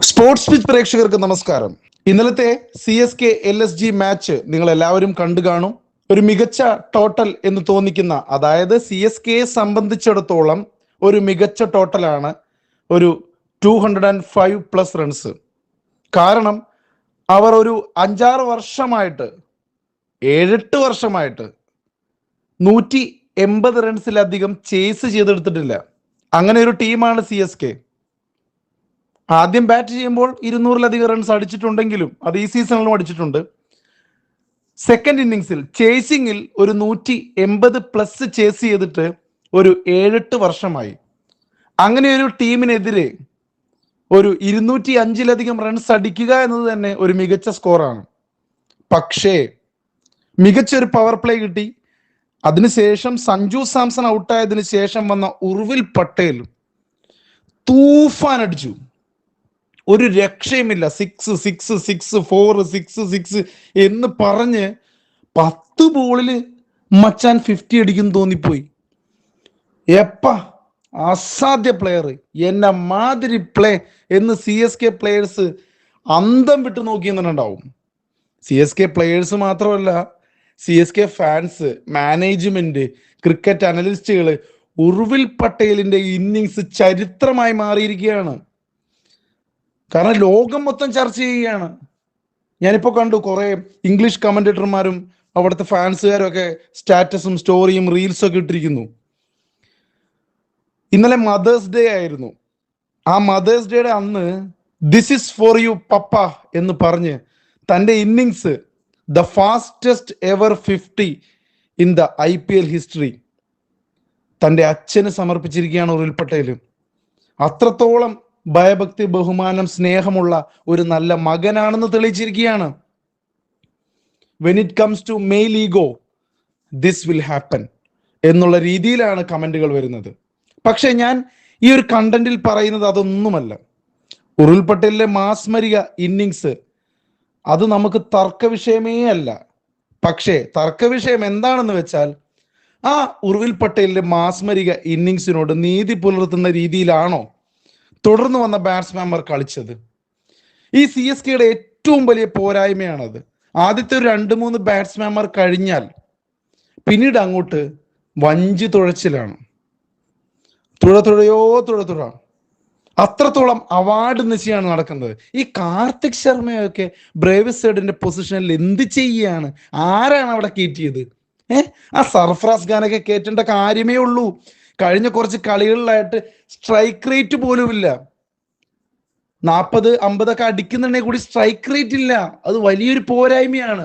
Sports pitch പ്രേക്ഷകർക്ക് നമസ്കാരം. ഇന്നലത്തെ CSK LSG മാച്ച് നിങ്ങൾ എല്ലാവരും കണ്ടു കാണും. ഒരു മികച്ച ടോട്ടൽ എന്ന് തോന്നിക്കുന്ന, അതായത് CSKയെ സംബന്ധിച്ചിടത്തോളം ഒരു മികച്ച ടോട്ടലാണ് ഒരു 205+ റൺസ്. കാരണം അവർ ഒരു 5-6 വർഷമായിട്ട് 7-8 വർഷമായിട്ട് 180 റൺസിലധികം ചേസ് ചെയ്തെടുത്തിട്ടില്ല. അങ്ങനെ ഒരു ടീമാണ് CSK. ആദ്യം ബാറ്റ് ചെയ്യുമ്പോൾ 200-ലധികം റൺസ് അടിച്ചിട്ടുണ്ടെങ്കിലും അത് ഈ സീസണിലും അടിച്ചിട്ടുണ്ട്. സെക്കൻഡ് ഇന്നിങ്സിൽ ചേസിങ്ങിൽ ഒരു 180+ ചേസ് ചെയ്തിട്ട് ഒരു 7-8 വർഷമായി. അങ്ങനെ ഒരു ടീമിനെതിരെ ഒരു 205-ലധികം റൺസ് അടിക്കുക എന്നത് തന്നെ ഒരു മികച്ച സ്കോറാണ്. പക്ഷേ മികച്ചൊരു പവർ പ്ലേ കിട്ടി. അതിനുശേഷം സഞ്ജു സാംസൺ ഔട്ടായതിനു ശേഷം വന്ന ഉർവിൽ പട്ടേൽ തൂഫാൻ അടിച്ചു. ഒരു രക്ഷയുമില്ല. 6 6 6 4 6 6 എന്ന് പറഞ്ഞ് 10 ബോളിൽ മച്ചാൻ 50 അടിക്കും തോന്നിപ്പോയി. അസാധ്യ പ്ലെയർ, എന്നെ മാതിരി പ്ലേ എന്ന് CSK പ്ലെയേഴ്സ് അന്തം വിട്ട് നോക്കിയെന്നുണ്ടാവും. CSK പ്ലെയേഴ്സ് മാത്രമല്ല, CSK ഫാൻസ്, മാനേജ്മെന്റ്, ക്രിക്കറ്റ് അനലിസ്റ്റുകൾ, ഉർവിൽ പട്ടേലിന്റെ ഇന്നിങ്സ് ചരിത്രമായി മാറിയിരിക്കുകയാണ്. കാരണം ലോകം മൊത്തം ചർച്ച ചെയ്യുകയാണ്. ഞാനിപ്പോൾ കണ്ടു കുറെ ഇംഗ്ലീഷ് കമന്റേറ്റർമാരും അവിടുത്തെ ഫാൻസുകാരും ഒക്കെ സ്റ്റാറ്റസും സ്റ്റോറിയും റീൽസും ഒക്കെ ഇട്ടിരിക്കുന്നു. ഇന്നലെ മദേഴ്സ് ഡേ ആയിരുന്നു. ആ മദേഴ്സ് ഡേയുടെ അന്ന് ദിസ് ഇസ് ഫോർ യു പപ്പ എന്ന് പറഞ്ഞ് തൻ്റെ innings the fastest ever 50 in the IPL history തൻ്റെ അച്ഛന് സമർപ്പിച്ചിരിക്കുകയാണ് ഉർവിൽ പട്ടേൽ. അത്രത്തോളം ഭയഭക്തി, ബഹുമാനം, സ്നേഹമുള്ള ഒരു നല്ല മകനാണെന്ന് തെളിയിച്ചിരിക്കുകയാണ്. When it comes to male ego this will happen എന്നുള്ള രീതിയിലാണ് കമന്റുകൾ വരുന്നത്. പക്ഷെ ഞാൻ ഈ ഒരു കണ്ടന്റിൽ പറയുന്നത് അതൊന്നുമല്ല. ഉർവിൽ പട്ടേലിന്റെ മാസ്മരിക ഇന്നിങ്സ് അത് നമുക്ക് തർക്ക വിഷയമേ അല്ല. പക്ഷേ തർക്ക വിഷയം എന്താണെന്ന് വെച്ചാൽ, ആ ഉർവിൽ പട്ടേലിന്റെ മാസ്മരിക ഇന്നിങ്സിനോട് നീതി പുലർത്തുന്ന രീതിയിലാണോ തുടർന്ന് വന്ന ബാറ്റ്സ്മാൻമാർ കളിച്ചത്? ഈ CSKയുടെ ഏറ്റവും വലിയ പോരായ്മയാണത്. ആദ്യത്തെ ഒരു 2-3 ബാറ്റ്സ്മാൻമാർ കഴിഞ്ഞാൽ പിന്നീട് അങ്ങോട്ട് വഞ്ചി തുഴച്ചിലാണ്. തുഴ അത്രത്തോളം അവാർഡ് നിശ്ചയാണ് നടക്കുന്നത്. ഈ കാർത്തിക് ശർമ്മയൊക്കെ ബ്രേവ് സൈഡിന്റെ പൊസിഷനിൽ എന്ത് ചെയ്യാണ്? ആരാണ് അവിടെ കയറ്റിയത്? ആ സർഫറാസ് ഖാനൊക്കെ കയറ്റേണ്ട കാര്യമേ ഉള്ളൂ. കഴിഞ്ഞ കുറച്ച് കളികളിലായിട്ട് സ്ട്രൈക്ക് റേറ്റ് പോലും ഇല്ല. 40-50 ഒക്കെ അടിക്കുന്നുണ്ടെങ്കിൽ കൂടി സ്ട്രൈക്ക് റേറ്റ് ഇല്ല. അത് വലിയൊരു പോരായ്മയാണ്.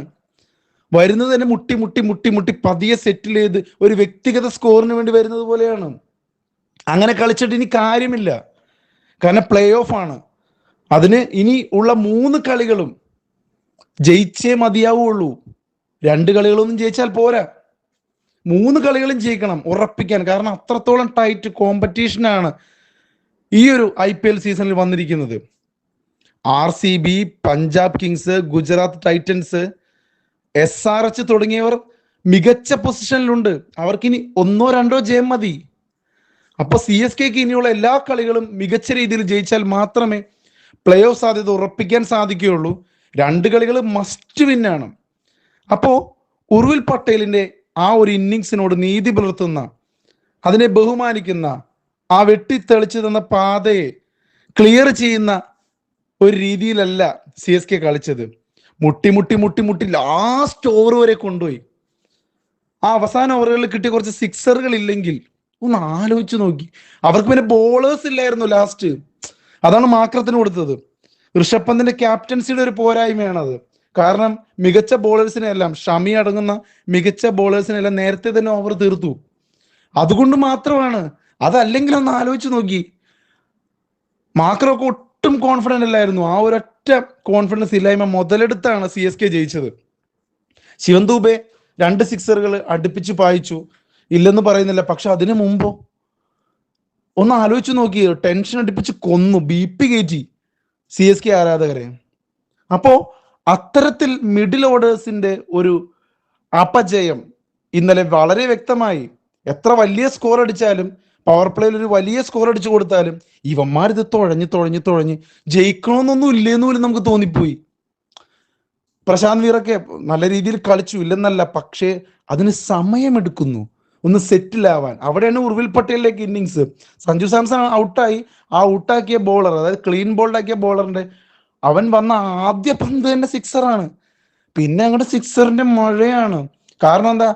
വരുന്നത് തന്നെ മുട്ടി മുട്ടി മുട്ടി മുട്ടി പതിയെ സെറ്റിൽ ചെയ്ത് ഒരു വ്യക്തിഗത സ്കോറിന് വേണ്ടി വരുന്നത് പോലെയാണ്. അങ്ങനെ കളിച്ചിട്ട് ഇനി കാര്യമില്ല. കാരണം പ്ലേ ഓഫ് ആണ്. അതിന് ഇനി ഉള്ള 3 കളികളും ജയിച്ചേ മതിയാവുള്ളൂ. 2 കളികളൊന്നും ജയിച്ചാൽ പോരാ. 3 കളികളും ജയിക്കണം ഉറപ്പിക്കാൻ. കാരണം അത്രത്തോളം ടൈറ്റ് കോമ്പറ്റീഷനാണ് ഈ ഒരു IPL സീസണിൽ വന്നിരിക്കുന്നത്. RCB, Punjab Kings, Gujarat Titans, SRH തുടങ്ങിയവർ മികച്ച പൊസിഷനിലുണ്ട്. അവർക്കിനി 1-2 ജയം മതി. അപ്പൊ CSKക്ക് ഇനിയുള്ള എല്ലാ കളികളും മികച്ച രീതിയിൽ ജയിച്ചാൽ മാത്രമേ പ്ലേ ഓഫ് സാധ്യത ഉറപ്പിക്കാൻ സാധിക്കുകയുള്ളൂ. 2 കളികൾ മസ്റ്റ് വിന്നാണ്. അപ്പോ ഉർവിൽ പട്ടേലിന്റെ ആ ഒരു ഇന്നിങ്സിനോട് നീതി പുലർത്തുന്ന, അതിനെ ബഹുമാനിക്കുന്ന, ആ വെട്ടിത്തെളിച്ചു തന്ന പാതയെ ക്ലിയർ ചെയ്യുന്ന ഒരു രീതിയിലല്ല CSK കളിച്ചത്. മുട്ടി മുട്ടി മുട്ടി മുട്ടി ലാസ്റ്റ് ഓവർ വരെ കൊണ്ടുപോയി. ആ അവസാന ഓവറുകളിൽ കിട്ടിയ കുറച്ച് സിക്സറുകൾ ഇല്ലെങ്കിൽ ഒന്ന് ആലോചിച്ച് നോക്കി. അവർക്ക് പിന്നെ ബോളേഴ്സ് ഇല്ലായിരുന്നു ലാസ്റ്റ്. അതാണ് മാക്രത്തിന് കൊടുത്തത്. ഋഷഭ് പന്തിന്റെ ക്യാപ്റ്റൻസിയുടെ ഒരു പോരായ്മയാണത്. കാരണം മികച്ച ബോളേഴ്സിനെല്ലാം, ഷമി അടങ്ങുന്ന മികച്ച ബോളേഴ്സിനെല്ലാം നേരത്തെ തന്നെ ഓവർ തീർത്തു. അതുകൊണ്ട് മാത്രമാണ്. അതല്ലെങ്കിൽ ഒന്ന് ആലോചിച്ച് നോക്കി. മാക്രൊക്കെ ഒട്ടും കോൺഫിഡന്റ് അല്ലായിരുന്നു. ആ ഒരൊറ്റ കോൺഫിഡൻസ് ഇല്ലായ്മ മുതലെടുത്താണ് CSK ജയിച്ചത്. ശിവൻ ദൂബെ 2 സിക്സറുകൾ അടുപ്പിച്ച് പായിച്ചു, ഇല്ലെന്ന് പറയുന്നില്ല. പക്ഷെ അതിനു മുമ്പോ ഒന്ന് ആലോചിച്ച് നോക്കി. ടെൻഷൻ അടുപ്പിച്ച് കൊന്നു, BP കയറ്റി CSK ആരാധകരെ. അപ്പോ അത്തരത്തിൽ മിഡിൽ ഓർഡേഴ്സിന്റെ ഒരു അപജയം ഇന്നലെ വളരെ വ്യക്തമായി. എത്ര വലിയ സ്കോർ അടിച്ചാലും പവർ പ്ലേയിൽ ഒരു വലിയ സ്കോർ അടിച്ചു കൊടുത്താലും ഇവന്മാർ ഇത് തുഴഞ്ഞ് ജയിക്കണമെന്നൊന്നും ഇല്ലേന്ന് പോലും നമുക്ക് തോന്നിപ്പോയി. പ്രശാന്ത് വീറൊക്കെ നല്ല രീതിയിൽ കളിച്ചു ഇല്ലെന്നല്ല, പക്ഷേ അതിന് സമയമെടുക്കുന്നു ഒന്ന് സെറ്റിലാവാൻ. അവിടെയാണ് ഉർവിൽ പട്ടേലിലേക്ക് ഇന്നിങ്സ്. സഞ്ജു സാംസൺ ഔട്ടായി, ആ ഔട്ടാക്കിയ ബോളർ, അതായത് ക്ലീൻ ബോൾഡ് ആക്കിയ ബോളറിന്റെ അവൻ വന്ന ആദ്യ പന്ത് തന്നെ സിക്സറാണ്. പിന്നെ അങ്ങോട്ട് സിക്സറിന്റെ മഴയാണ്. കാരണം എന്താ,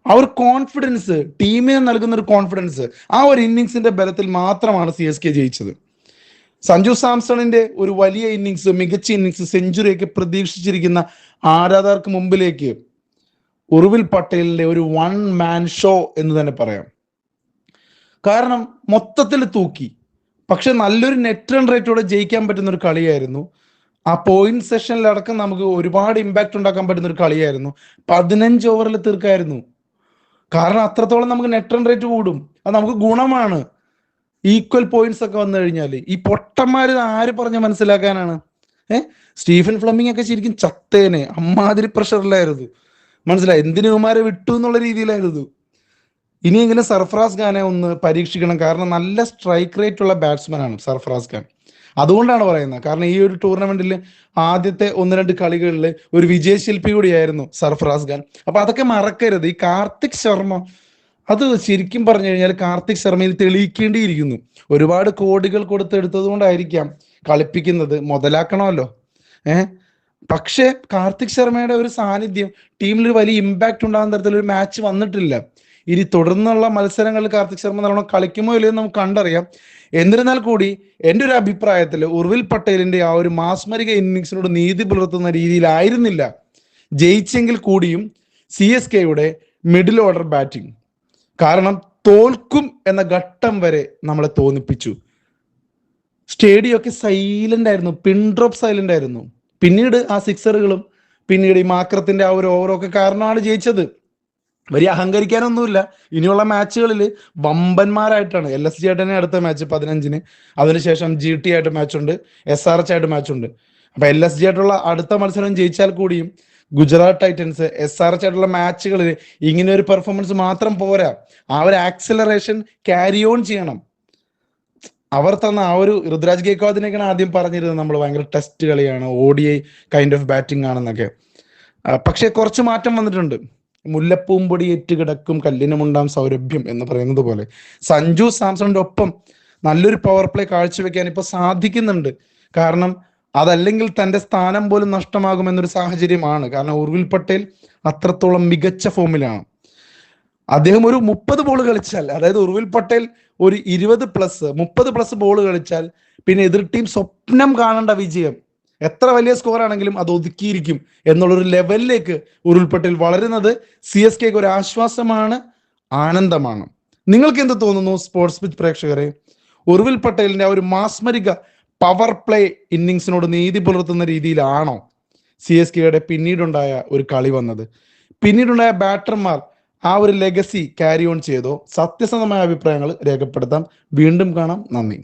ആ ഒരു കോൺഫിഡൻസ്, ടീമിന് നൽകുന്ന ഒരു കോൺഫിഡൻസ്, ആ ഒരു ഇന്നിങ്സിന്റെ ബലത്തിൽ മാത്രമാണ് CSK ജയിച്ചത്. സഞ്ജു സാംസണിന്റെ ഒരു വലിയ ഇന്നിങ്സ്, മികച്ച ഇന്നിങ്സ്, സെഞ്ചുറിയൊക്കെ പ്രതീക്ഷിച്ചിരിക്കുന്ന ആരാധകർക്ക് മുമ്പിലേക്ക് ഉർവിൽ പട്ടേലിന്റെ ഒരു വൺ മാൻ ഷോ എന്ന് തന്നെ പറയാം. കാരണം മൊത്തത്തിൽ തൂക്കി. പക്ഷെ നല്ലൊരു നെറ്റ് റൺ റേറ്റോടെ ജയിക്കാൻ പറ്റുന്ന ഒരു കളിയായിരുന്നു. ആ പോയിന്റ് സെഷനിലടക്കം നമുക്ക് ഒരുപാട് ഇമ്പാക്ട് ഉണ്ടാക്കാൻ പറ്റുന്ന ഒരു കളിയായിരുന്നു. 15 ഓവറിൽ തീർക്കായിരുന്നു. കാരണം അത്രത്തോളം നമുക്ക് നെറ്റ് റൺ റേറ്റ് കൂടും, അത് നമുക്ക് ഗുണമാണ്. ഈക്വൽ പോയിന്റ്സ് ഒക്കെ വന്നു കഴിഞ്ഞാൽ ഈ പൊട്ടന്മാർ ആര് പറഞ്ഞ് മനസ്സിലാക്കാനാണ്? സ്റ്റീഫൻ ഫ്ലമിംഗ് ഒക്കെ ശരിക്കും ചത്തേനെ, അമ്മാതിരി പ്രഷറിലായിരുന്നു. മനസ്സിലായി എന്തിനു കുമാരെ വിട്ടു എന്നുള്ള രീതിയിലായിരുന്നു. ഇനിയെങ്കിലും സർഫറാസ് ഖാനെ ഒന്ന് പരീക്ഷിക്കണം. കാരണം നല്ല സ്ട്രൈക്ക് റേറ്റ് ഉള്ള ബാറ്റ്സ്മാൻ ആണ് സർഫറാസ് ഖാൻ. അതുകൊണ്ടാണ് പറയുന്നത്. കാരണം ഈ ഒരു ടൂർണമെന്റിൽ ആദ്യത്തെ 1-2 കളികളിൽ ഒരു വിജയശില്പി കൂടിയായിരുന്നു സർഫറാസ് ഖാൻ. അപ്പൊ അതൊക്കെ മറക്കരുത്. ഈ കാർത്തിക് ശർമ്മ, അത് ശരിക്കും പറഞ്ഞു കഴിഞ്ഞാൽ കാർത്തിക് ശർമ്മയിൽ തെളിയിക്കേണ്ടിയിരിക്കുന്നു. ഒരുപാട് കോടികൾ കൊടുത്തെടുത്തത് കൊണ്ടായിരിക്കാം കളിപ്പിക്കുന്നത്, മുതലാക്കണമല്ലോ. പക്ഷേ കാർത്തിക് ശർമ്മയുടെ ഒരു സാന്നിധ്യം ടീമിൽ ഒരു വലിയ ഇമ്പാക്ട് ഉണ്ടാകുന്ന തരത്തിലൊരു മാച്ച് വന്നിട്ടില്ല. ഇനി തുടർന്നുള്ള മത്സരങ്ങളിൽ കാർത്തിക് ശർമ്മ നല്ലോണം കളിക്കുമോ ഇല്ലയോ എന്ന് നമുക്ക് കണ്ടറിയാം. എന്നിരുന്നാൽ കൂടി എൻ്റെ ഒരു അഭിപ്രായത്തിൽ ഉർവിൽ പട്ടേലിന്റെ ആ ഒരു മാസ്മരിക ഇന്നിങ്സിനോട് നീതി പുലർത്തുന്ന രീതിയിലായിരുന്നില്ല ജയിച്ചെങ്കിൽ കൂടിയും CSKയുടെ മിഡിൽ ഓർഡർ ബാറ്റിംഗ്. കാരണം തോൽക്കും എന്ന ഘട്ടം വരെ നമ്മളെ തോന്നിപ്പിച്ചു. സ്റ്റേഡിയം ഒക്കെ സൈലന്റ് ആയിരുന്നു, പിൻ ഡ്രോപ്പ് സൈലന്റ് ആയിരുന്നു. പിന്നീട് ആ സിക്സറുകളും പിന്നീട് ഈ മാക്രത്തിന്റെ ആ ഒരു ഓവറൊക്കെ കാരണമാണ് ജയിച്ചത്. വലിയ അഹങ്കരിക്കാനൊന്നുമില്ല. ഇനിയുള്ള മാച്ചുകളിൽ വമ്പന്മാരായിട്ടാണ്. LSG ആയിട്ടാണ് അടുത്ത മാച്ച് 15-ന്. അതിനുശേഷം GT ആയിട്ട് മാച്ചുണ്ട്, SRH ആയിട്ട് മാച്ചുണ്ട്. അപ്പൊ LSG ആയിട്ടുള്ള അടുത്ത മത്സരം ജയിച്ചാൽ കൂടിയും ഗുജറാത്ത് ടൈറ്റൻസ്, SRH ആയിട്ടുള്ള മാച്ചുകളിൽ ഇങ്ങനെ ഒരു പെർഫോമൻസ് മാത്രം പോരാ, ആ ഒരു ആക്സിലറേഷൻ ക്യാരി ഓൺ ചെയ്യണം. അവർ തന്ന ആ ഒരു ഋതുരാജ് ഗേക്വാദിനെയൊക്കെയാണ് ആദ്യം പറഞ്ഞിരുന്നത് നമ്മൾ ഭയങ്കര ടെസ്റ്റ് കളിയാണ്, ODI കൈൻഡ് ഓഫ് ബാറ്റിംഗ് ആണെന്നൊക്കെ. പക്ഷെ കുറച്ച് മാറ്റം വന്നിട്ടുണ്ട്. മുല്ലപ്പൂമ്പൊടി ഏറ്റ് കിടക്കും കല്ലിനുമുണ്ടാം സൗരഭ്യം എന്ന് പറയുന്നത് പോലെ സഞ്ജു സാംസണിന്റെ ഒപ്പം നല്ലൊരു പവർ പ്ലേ കാഴ്ചവെക്കാൻ ഇപ്പൊ സാധിക്കുന്നുണ്ട്. കാരണം അതല്ലെങ്കിൽ തന്റെ സ്ഥാനം പോലും നഷ്ടമാകുമെന്നൊരു സാഹചര്യമാണ്. കാരണം ഉർവിൽ പട്ടേൽ അത്രത്തോളം മികച്ച ഫോമിലാണ്. അദ്ദേഹം ഒരു 30 ബോൾ കളിച്ചാൽ, അതായത് ഉർവിൽ പട്ടേൽ ഒരു 20+30+ ബോൾ കളിച്ചാൽ പിന്നെ എതിർ ടീം സ്വപ്നം കാണേണ്ട വിജയം, എത്ര വലിയ സ്കോർ ആണെങ്കിലും അത് ഒതുക്കിയിരിക്കും എന്നുള്ളൊരു ലെവലിലേക്ക് ഉർവിൽ പട്ടേൽ വളരുന്നത് CSKക്ക് ഒരു ആശ്വാസമാണ്, ആനന്ദമാണ്. നിങ്ങൾക്ക് എന്ത് തോന്നുന്നു സ്പോർട്സ് പിച്ച് പ്രേക്ഷകരെ? ഉർവിൽ പട്ടേലിന്റെ ആ ഒരു മാസ്മരിക പവർ പ്ലേ ഇന്നിങ്സിനോട് നീതി പുലർത്തുന്ന രീതിയിലാണോ CSKയുടെ പിന്നീടുണ്ടായ ഒരു കളി വന്നത്? പിന്നീടുണ്ടായ ബാറ്റർമാർ ആ ഒരു ലെഗസി ക്യാരി ഓൺ ചെയ്തോ? സത്യസന്ധമായ അഭിപ്രായങ്ങൾ രേഖപ്പെടുത്താം. വീണ്ടും കാണാം. നന്ദി.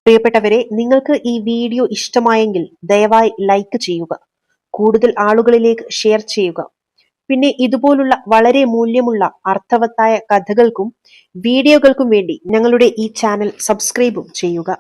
പ്രിയപ്പെട്ടവരെ, നിങ്ങൾക്ക് ഈ വീഡിയോ ഇഷ്ടമായെങ്കിൽ ദയവായി ലൈക്ക് ചെയ്യുക, കൂടുതൽ ആളുകളിലേക്ക് ഷെയർ ചെയ്യുക. പിന്നെ ഇതുപോലുള്ള വളരെ മൂല്യമുള്ള അർത്ഥവത്തായ കഥകൾക്കും വീഡിയോകൾക്കും വേണ്ടി ഞങ്ങളുടെ ഈ ചാനൽ സബ്സ്ക്രൈബും ചെയ്യുക.